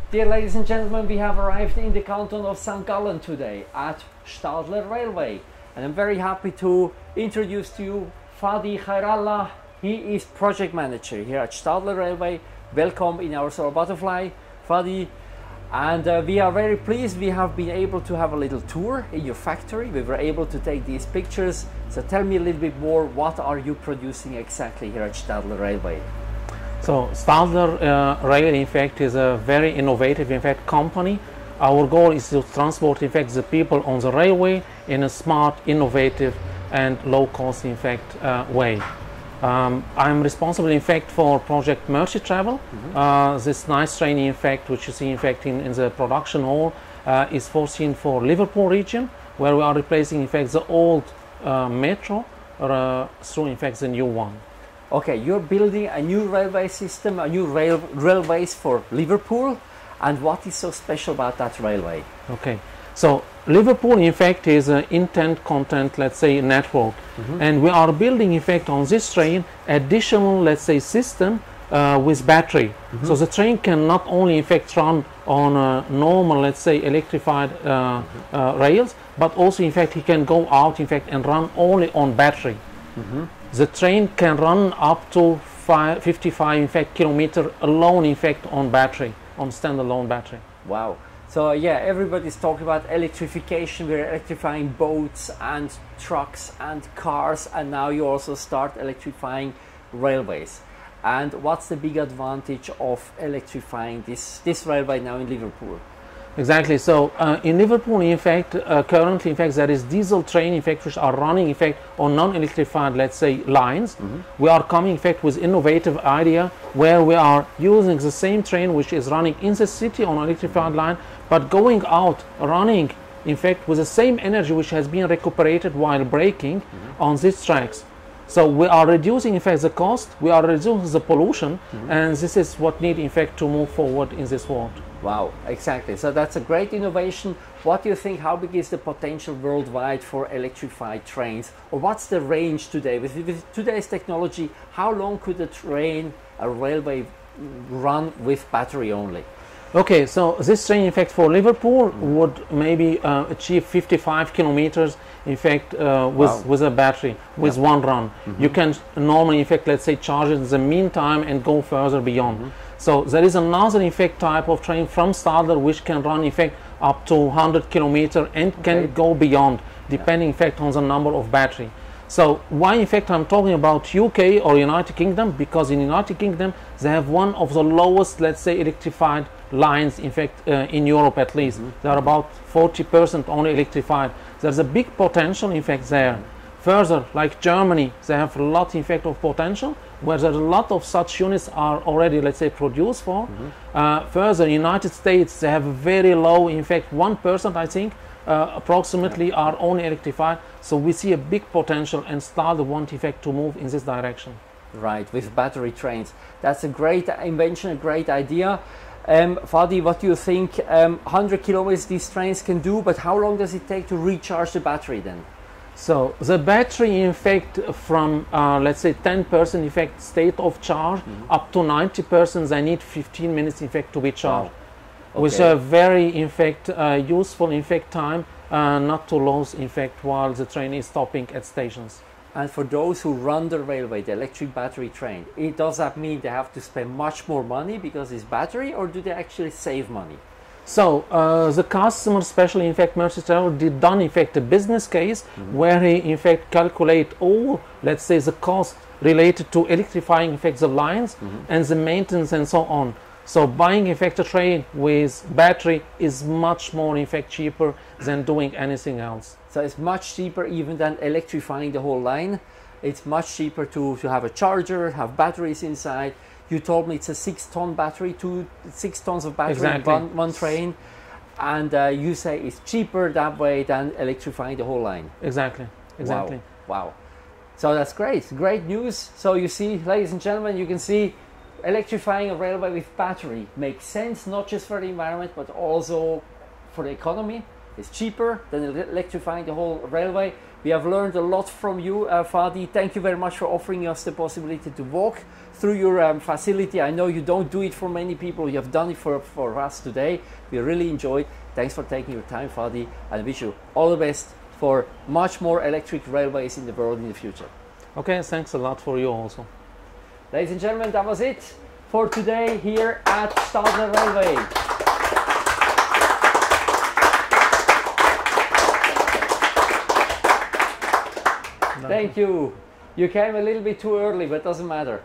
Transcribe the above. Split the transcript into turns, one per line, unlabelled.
Dear ladies and gentlemen, we have arrived in the canton of St. Gallen today at Stadler Railway, and I'm very happy to introduce to you Fadi Khairallah. He is project manager here at Stadler Railway. Welcome in our Solar Butterfly, Fadi. And we are very pleased we have been able to have a little tour in your factory. We were able to take these pictures. So tell me a little bit more, what are you producing exactly here at Stadler Railway?
So Stadler Rail in fact is a very innovative in fact company. Our goal is to transport in fact the people on the railway in a smart, innovative and low cost in fact way. I'm responsible in fact for project Mercy Travel. This nice train in fact which you see in fact in the production hall is foreseen for Liverpool region, where we are replacing in fact the old metro through in fact the new one.
Okay, you're building a new railway system, a new railways for Liverpool. And what is so special about that railway?
Okay, so Liverpool in fact is an intent content, let's say, network, and we are building in fact on this train additional, let's say, system with battery. So the train can not only in fact run on normal, let's say, electrified rails, but also in fact he can go out in fact and run only on battery. The train can run up to 55 in fact kilometer alone in fact on battery, on standalone battery.
Wow. So yeah, everybody's talking about electrification. We're electrifying boats and trucks and cars, and now you also start electrifying railways. And what's the big advantage of electrifying this railway now in Liverpool?
Exactly. So in Liverpool, in fact, currently, in fact, there is diesel train, in fact, which are running, in fact, on non-electrified, let's say, lines. We are coming, in fact, with innovative idea where we are using the same train which is running in the city on an electrified line, but going out, running, in fact, with the same energy which has been recuperated while braking on these tracks. So we are reducing, in fact, the cost, we are reducing the pollution, and this is what need, in fact, to move forward in this world.
Wow, exactly. So that's a great innovation. What do you think, how big is the potential worldwide for electrified trains? Or what's the range today? With today's technology, how long could a railway run with battery only?
Okay, so this train, in fact, for Liverpool would maybe achieve 55 kilometers, in fact, with a battery, with one run. You can normally, in fact, let's say, charge it in the meantime and go further beyond. So there is another, in fact, type of train from Stadler which can run, in fact, up to 100 kilometers and can go beyond, depending, in fact, on the number of battery. So why, in fact, I'm talking about UK or United Kingdom? Because in United Kingdom they have one of the lowest, let's say, electrified lines, in fact, in Europe at least. They are about 40% only electrified. There's a big potential, in fact, there. Further, like Germany, they have a lot, in fact, of potential, where there's a lot of such units are already, let's say, produced for. Further, United States, they have a very low, in fact, 1%, I think, approximately are only electrified. So we see a big potential, and Stadler want, in fact, to move in this direction.
Right, with battery trains. That's a great invention, a great idea. Fadi, what do you think? 100 kilometers these trains can do, but how long does it take to recharge the battery then?
So the battery, in fact, from let's say 10% in fact state of charge up to 90%, they need 15 minutes in fact to be charged, with a very in fact useful in fact time not to lose in fact while the train is stopping at stations.
And for those who run the railway, the electric battery train, does that mean they have to spend much more money because it's battery, or do they actually save money?
So the customer, especially in fact Mercy Travel, did done in fact a business case where he in fact calculate all, let's say, the cost related to electrifying in fact the lines and the maintenance and so on. So buying in fact a train with battery is much more in fact cheaper than doing anything else.
So it's much cheaper even than electrifying the whole line. It's much cheaper to have a charger, have batteries inside. You told me it's a 6-ton battery, 6 tons of battery in one train, and you say it's cheaper that way than electrifying the whole line.
Exactly.
Wow. So that's great news. So you see, ladies and gentlemen, you can see electrifying a railway with battery makes sense, not just for the environment, but also for the economy. It's cheaper than electrifying the whole railway. We have learned a lot from you, Fadi. Thank you very much for offering us the possibility to walk through your facility. I know you don't do it for many people. You have done it for us today. We really enjoyed. Thanks for taking your time, Fadi, and I wish you all the best for much more electric railways in the world in the future.
Okay, thanks a lot for you also.
Ladies and gentlemen, that was it for today here at Stadler Railway. Thank you. You came a little bit too early, but doesn't matter.